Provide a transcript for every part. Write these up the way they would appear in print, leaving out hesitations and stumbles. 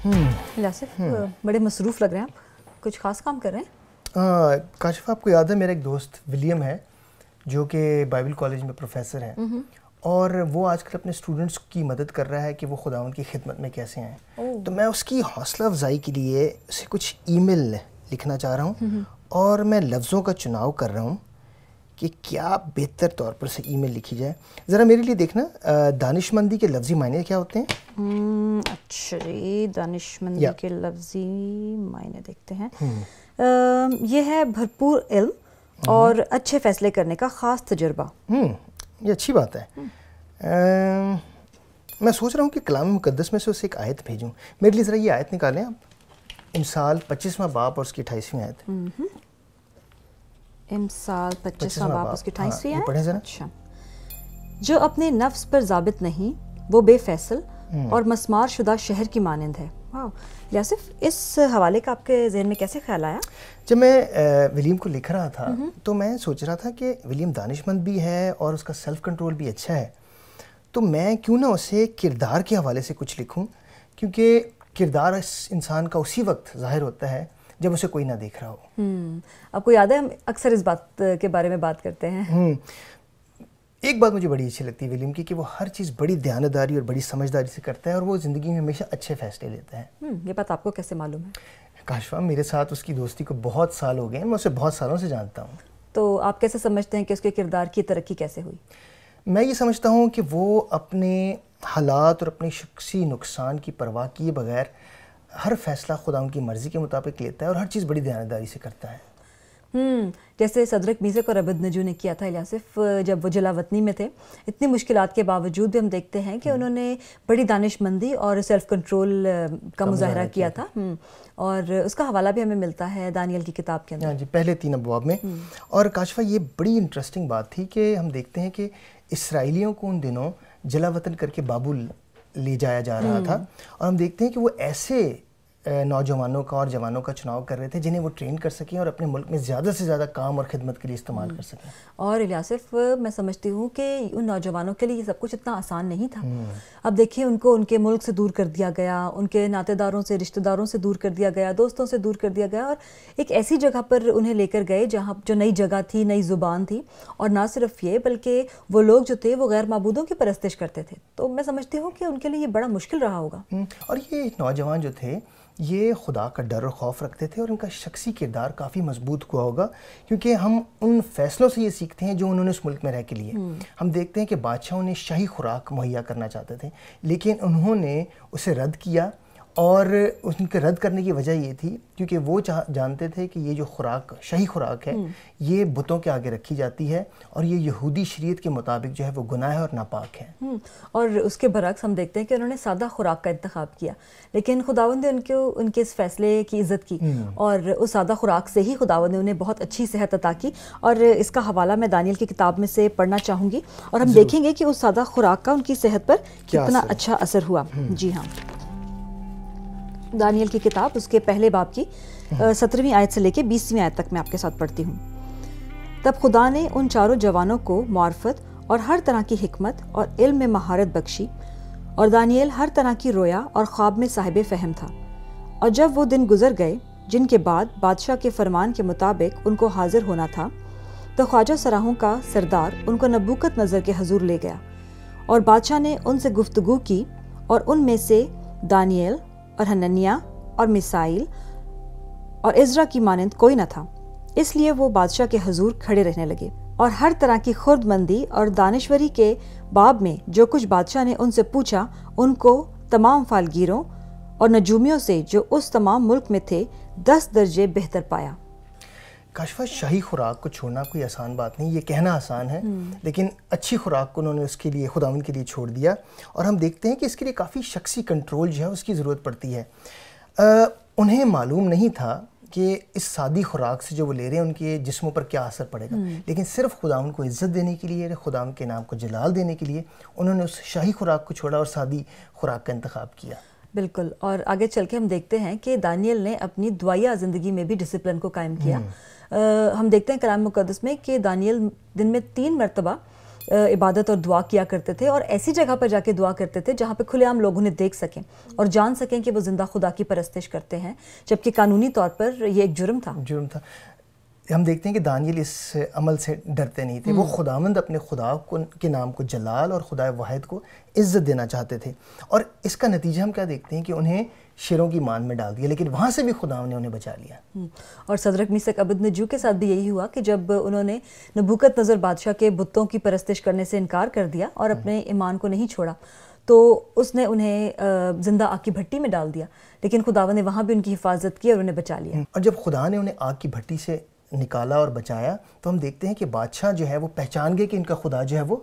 یاسف بڑے مصروف لگ رہے ہیں آپ، کچھ خاص کام کر رہے ہیں؟ کاشف آپ کو یاد ہے میرا ایک دوست ولیم ہے جو کہ بائبل کالج میں پروفیسر ہیں، اور وہ آج کل اپنے اسٹوڈنٹس کی مدد کر رہا ہے کہ وہ خداوند کی خدمت میں کیسے آئیں. تو میں اس کی حوصلہ افزائی کے لیے اسے کچھ ای میل لکھنا چاہ رہا ہوں، اور میں لفظوں کا چناؤ کر رہا ہوں کہ کیا بہتر طور پر سے ای میل لکھی جائے. ذرا میرے لیے دیکھنا دانش مندی کے لفظی معنی کیا ہوتے ہیں. اچھا جی، دانش مندی کے لفظی معنی دیکھتے ہیں. یہ ہے بھرپور علم اور اچھے فیصلے کرنے کا خاص تجربہ. یہ اچھی بات ہے. میں سوچ رہا ہوں کہ کلام مقدس میں سے اسے ایک آیت بھیجوں. میرے لیے ذرا یہ آیت نکالیں آپ. امثال 25واں باب اور اس کی 28ویں آیت. امثال 25واں باب اس کی 28ویں آیت. پڑھیں ذرا. اچھا، جو اپنے نفس پر ضابط نہیں وہ بے فیصل اور مسمار شدہ شہر کی مانند ہے. واو یاسف، اس حوالے کا آپ کے ذہن میں کیسے خیال آیا؟ جب میں ولیم کو لکھ رہا تھا تو میں سوچ رہا تھا کہ ولیم دانش مند بھی ہے اور اس کا سیلف کنٹرول بھی اچھا ہے، تو میں کیوں نہ اسے کردار کے حوالے سے کچھ لکھوں، کیونکہ کردار اس انسان کا اسی وقت ظاہر ہوتا ہے جب اسے کوئی نہ دیکھ رہا ہو. آپ کو یاد ہے ہم اکثر اس بات کے بارے میں بات کرتے ہیں. ایک بات مجھے بڑی اچھی لگتی ہے ولیم کی کہ وہ ہر چیز بڑی دیانتداری اور بڑی سمجھداری سے کرتا ہے، اور وہ زندگی میں ہمیشہ اچھے فیصلے لیتا ہے. یہ بات آپ کو کیسے معلوم ہے؟ کاشفہ، میرے ساتھ اس کی دوستی کو بہت سال ہو گئے ہیں، میں اسے بہت سالوں سے جانتا ہوں. تو آپ کیسے سمجھتے ہیں کہ اس کے کردار کی ترقی کیسے ہوئی؟ میں یہ سمجھتا ہوں کہ وہ اپنے حالات اور اپنے شخصی نقصان کی پرواہ کیے بغیر ہر فیصلہ خدا ان کی مرضی کے مطابق لیتا ہے اور ہر چیز بڑی دیانتداری سے کرتا ہے. جیسے صدرک میزق اور عبدنجو نے کیا تھا یاسف جب وہ جلا وطنی میں تھے. اتنی مشکلات کے باوجود بھی ہم دیکھتے ہیں کہ انہوں نے بڑی دانش مندی اور سیلف کنٹرول کا مظاہرہ کیا تھا، اور اس کا حوالہ بھی ہمیں ملتا ہے دانیل کی کتاب کے اندر. ہاں جی، پہلے 3 ابواب میں. اور کاشفہ یہ بڑی انٹرسٹنگ بات تھی کہ ہم دیکھتے ہیں کہ اسرائیلیوں کو ان دنوں جلا وطن کر کے بابل لے جایا جا رہا تھا، اور ہم دیکھتے ہیں کہ وہ ایسے نوجوانوں کا اور جوانوں کا چناؤ کر رہے تھے جنہیں وہ ٹرین کر سکیں اور اپنے ملک میں زیادہ سے زیادہ کام اور خدمت کے لیے استعمال کر سکیں. اور یاسف میں سمجھتی ہوں کہ ان نوجوانوں کے لیے یہ سب کچھ اتنا آسان نہیں تھا. اب دیکھیں ان کو ان کے ملک سے دور کر دیا گیا، ان کے ناطے داروں سے، رشتہ داروں سے دور کر دیا گیا، دوستوں سے دور کر دیا گیا، اور ایک ایسی جگہ پر انہیں لے کر گئے جہاں جو نئی جگہ تھی، نئی زبان تھی، اور نہ صرف یہ بلکہ وہ لوگ جو تھے وہ غیر معبودوں کی پرستش کرتے تھے. تو میں سمجھتی ہوں کہ ان کے لیے یہ بڑا مشکل رہا ہوگا. اور یہ نوجوان جو تھے یہ خدا کا ڈر اور خوف رکھتے تھے، اور ان کا شخصی کردار کافی مضبوط ہوا ہوگا، کیونکہ ہم ان فیصلوں سے یہ سیکھتے ہیں جو انہوں نے اس ملک میں رہ کے لیے. ہم دیکھتے ہیں کہ بادشاہ انہیں شاہی خوراک مہیا کرنا چاہتے تھے، لیکن انہوں نے اسے رد کیا، اور ان کے رد کرنے کی وجہ یہ تھی کیونکہ وہ جانتے تھے کہ یہ جو خوراک شاہی خوراک ہے یہ بتوں کے آگے رکھی جاتی ہے، اور یہ یہودی شریعت کے مطابق جو ہے وہ گناہ اور ناپاک ہے. اور اس کے برعکس ہم دیکھتے ہیں کہ انہوں نے سادہ خوراک کا انتخاب کیا، لیکن خداوند نے ان کے اس فیصلے کی عزت کی، اور اس سادہ خوراک سے ہی خداوند نے انہیں بہت اچھی صحت عطا کی. اور اس کا حوالہ میں دانیل کی کتاب میں سے پڑھنا چاہوں گی، اور ہم دیکھیں گے کہ اس سادہ خوراک کا ان کی صحت پر کتنا اچھا اثر ہوا. جی ہاں، دانیل کی کتاب اس کے پہلے باب کی 17ویں آیت سے لے کے 20ویں آیت تک میں آپ کے ساتھ پڑھتی ہوں. تب خدا نے ان چاروں جوانوں کو معرفت اور ہر طرح کی حکمت اور علم میں مہارت بخشی، اور دانیل ہر طرح کی رویا اور خواب میں صاحب فہم تھا. اور جب وہ دن گزر گئے جن کے بعد بادشاہ کے فرمان کے مطابق ان کو حاضر ہونا تھا، تو خواجہ سراہوں کا سردار ان کو نبوکت نظر کے حضور لے گیا، اور بادشاہ نے ان سے گفتگو کی، اور ان میں سے دانیل اور حننیہ اور میسائیل اور عزرا کی مانند کوئی نہ تھا. اس لیے وہ بادشاہ کے حضور کھڑے رہنے لگے، اور ہر طرح کی خرد مندی اور دانشوری کے باب میں جو کچھ بادشاہ نے ان سے پوچھا ان کو تمام فالگیروں اور نجومیوں سے جو اس تمام ملک میں تھے 10 درجے بہتر پایا. کاشفہ، شاہی خوراک کو چھوڑنا کوئی آسان بات نہیں، یہ کہنا آسان ہے، لیکن اچھی خوراک کو انہوں نے اس کے لیے خداوند کے لیے چھوڑ دیا، اور ہم دیکھتے ہیں کہ اس کے لیے کافی شخصی کنٹرول جو ہے اس کی ضرورت پڑتی ہے. انہیں معلوم نہیں تھا کہ اس سادی خوراک سے جو وہ لے رہے ہیں ان کے جسموں پر کیا اثر پڑے گا، لیکن صرف خداوند کو عزت دینے کے لیے، خداوند کے نام کو جلال دینے کے لیے انہوں نے اس شاہی خوراک کو چھوڑا اور سادی خوراک کا انتخاب کیا. بالکل. اور آگے چل کے ہم دیکھتے ہیں کہ دانیل نے اپنی دعائیہ زندگی میں بھی ڈسپلن کو قائم کیا. ہم دیکھتے ہیں کلام مقدس میں کہ دانیل دن میں 3 مرتبہ عبادت اور دعا کیا کرتے تھے اور ایسی جگہ پر جا کے دعا کرتے تھے جہاں پہ کھلے عام لوگ انہیں دیکھ سکیں اور جان سکیں کہ وہ زندہ خدا کی پرستش کرتے ہیں، جبکہ قانونی طور پر یہ ایک جرم تھا۔ ہم دیکھتے ہیں کہ دانیل اس عمل سے ڈرتے نہیں تھے، وہ خداوند اپنے خدا کے نام کو جلال اور خدا واحد کو عزت دینا چاہتے تھے، اور اس کا نتیجہ ہم کیا دیکھتے ہیں کہ انہیں شیروں کی مان میں ڈال دیا، لیکن وہاں سے بھی خدا نے انہیں بچا لیا۔ اور صدرک میثق عبدنجو کے ساتھ بھی یہی ہوا کہ جب انہوں نے نبوکت نظر بادشاہ کے بتوں کی پرستش کرنے سے انکار کر دیا اور اپنے ایمان کو نہیں چھوڑا تو اس نے انہیں زندہ آگ کی بھٹی میں ڈال دیا، لیکن خداوند نے وہاں بھی ان کی حفاظت کی اور انہیں بچا لیا۔ اور جب خدا نے انہیں آگ کی بھٹی سے نکالا اور بچایا تو ہم دیکھتے ہیں کہ بادشاہ جو ہے وہ پہچان گئے کہ ان کا خدا جو ہے وہ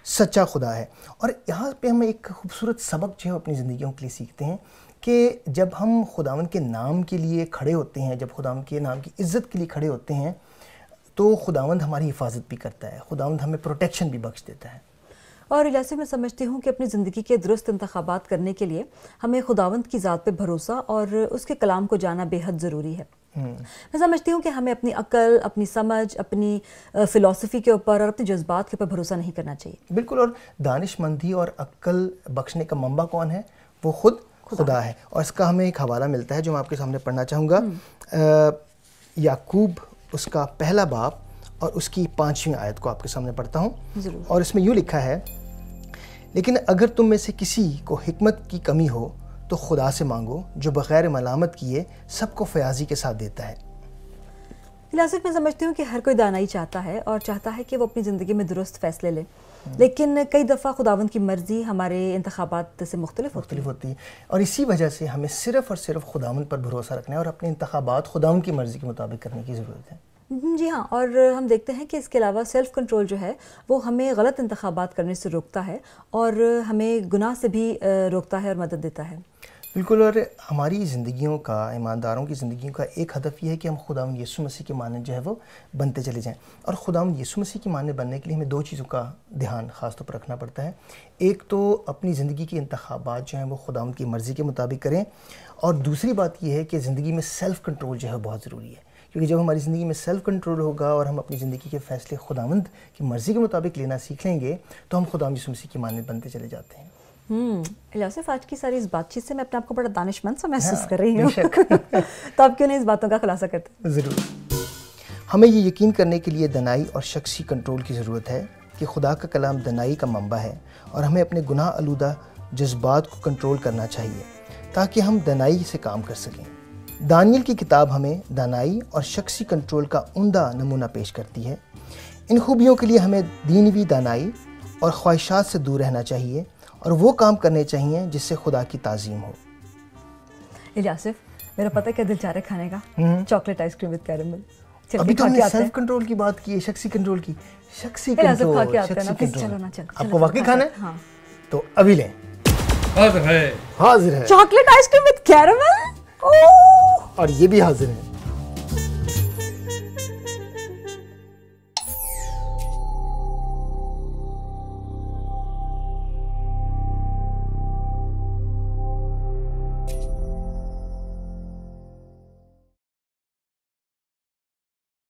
سچا خدا ہے۔ اور یہاں پہ ہم ایک خوبصورت سبق جو ہے اپنی زندگیوں کے لیے سیکھتے ہیں کہ جب ہم خداوند کے نام کے لیے کھڑے ہوتے ہیں، جب خداوند کے نام کی عزت کے لیے کھڑے ہوتے ہیں تو خداوند ہماری حفاظت بھی کرتا ہے، خداوند ہمیں پروٹیکشن بھی بخش دیتا ہے۔ اور الیاس، میں سمجھتی ہوں کہ اپنی زندگی کے درست انتخابات کرنے کے لیے ہمیں خداوند کی ذات پہ بھروسہ اور اس کے کلام کو جانا بے حد ضروری ہے۔ میں سمجھتی ہوں کہ ہمیں اپنی عقل، اپنی سمجھ، اپنی فلسفی کے اوپر اور اپنے جذبات کے اوپر بھروسہ نہیں کرنا چاہیے۔ بالکل، اور دانش مندی اور عقل بخشنے کا منبع کون ہے؟ وہ خود خدا ہے، اور اس کا ہمیں ایک حوالہ ملتا ہے جو میں آپ کے سامنے پڑھنا چاہوں گا۔ یعقوب اس کا پہلا باب اور اس کی 5ویں آیت کو آپ کے سامنے پڑھتا ہوں، اور اس میں یوں لکھا ہے، لیکن اگر تم میں سے کسی کو حکمت کی کمی ہو تو خدا سے مانگو جو بغیر ملامت کیے سب کو فیاضی کے ساتھ دیتا ہے۔ خلاصہ میں سمجھتی ہوں کہ ہر کوئی دانائی چاہتا ہے اور چاہتا ہے کہ وہ اپنی زندگی میں درست فیصلے لے، لیکن کئی دفعہ خداوند کی مرضی ہمارے انتخابات سے مختلف ہوتی ہے، اور اسی وجہ سے ہمیں صرف اور صرف خداوند پر بھروسہ رکھنا ہے اور اپنے انتخابات خداوند کی مرضی کے مطابق کرنے کی ضرورت ہے۔ جی ہاں، اور ہم دیکھتے ہیں کہ اس کے علاوہ سیلف کنٹرول جو ہے وہ ہمیں غلط انتخابات کرنے سے روکتا ہے اور ہمیں گناہ سے بھی روکتا ہے اور مدد دیتا ہے۔ بالکل، اور ہماری زندگیوں کا، ایمانداروں کی زندگیوں کا ایک ہدف یہ ہے کہ ہم خداوند یسوع مسیح کے مانند جو ہے وہ بنتے چلے جائیں، اور خداوند یسوع مسیح کے مانند بننے کے لیے ہمیں 2 چیزوں کا دھیان خاص طور پر رکھنا پڑتا ہے۔ ایک تو اپنی زندگی کے انتخابات جو ہیں وہ خداوند کی مرضی کے مطابق کریں، اور دوسری بات یہ ہے کہ زندگی میں سیلف کنٹرول جو ہے بہت ضروری ہے، کیونکہ جب ہماری زندگی میں سیلف کنٹرول ہوگا اور ہم اپنی زندگی کے فیصلے خداوند کی مرضی کے مطابق لینا سیکھ لیں گے تو ہم خداوند یسوع مسیح کی مانند بنتے چلے جاتے ہیں۔ الیاس، آج کی ساری اس بات چیت سے میں اپنے آپ کو بڑا دانش مند سا محسوس کر رہی ہوں، تو آپ کیوں نہیں اس باتوں کا خلاصہ کرتے؟ ضرور۔ ہمیں یہ یقین کرنے کے لیے دنائی اور شخصی کنٹرول کی ضرورت ہے کہ خدا کا کلام دنائی کا منبع ہے، اور ہمیں اپنے گناہ آلودہ جذبات کو کنٹرول کرنا چاہیے تاکہ ہم دنائی سے کام کر سکیں۔ دانیل کی کتاب ہمیں دانائی اور شخصی کنٹرول کا عمدہ نمونہ پیش کرتی ہے۔ ان خوبیوں کے لیے ہمیں دینوی دانائی اور خواہشات سے دور رہنا چاہیے اور وہ کام کرنے چاہیے جس سے خدا کی تعظیم ہو۔ الیاس، میرا پتہ کیا دل چاہ رہا ہے کھانے کا؟ Chocolate ice cream with caramel. ابھی تو ہم نے سیلف کنٹرول کی بات کی ہے، شخصی کنٹرول کی۔ شخصی کنٹرول، آپ کو واقعی کھانا ہے؟ ہاں تو ابھی لیں۔ حاضر ہے، حاضر ہے، chocolate ice cream with caramel, اور یہ بھی حاضر ہے۔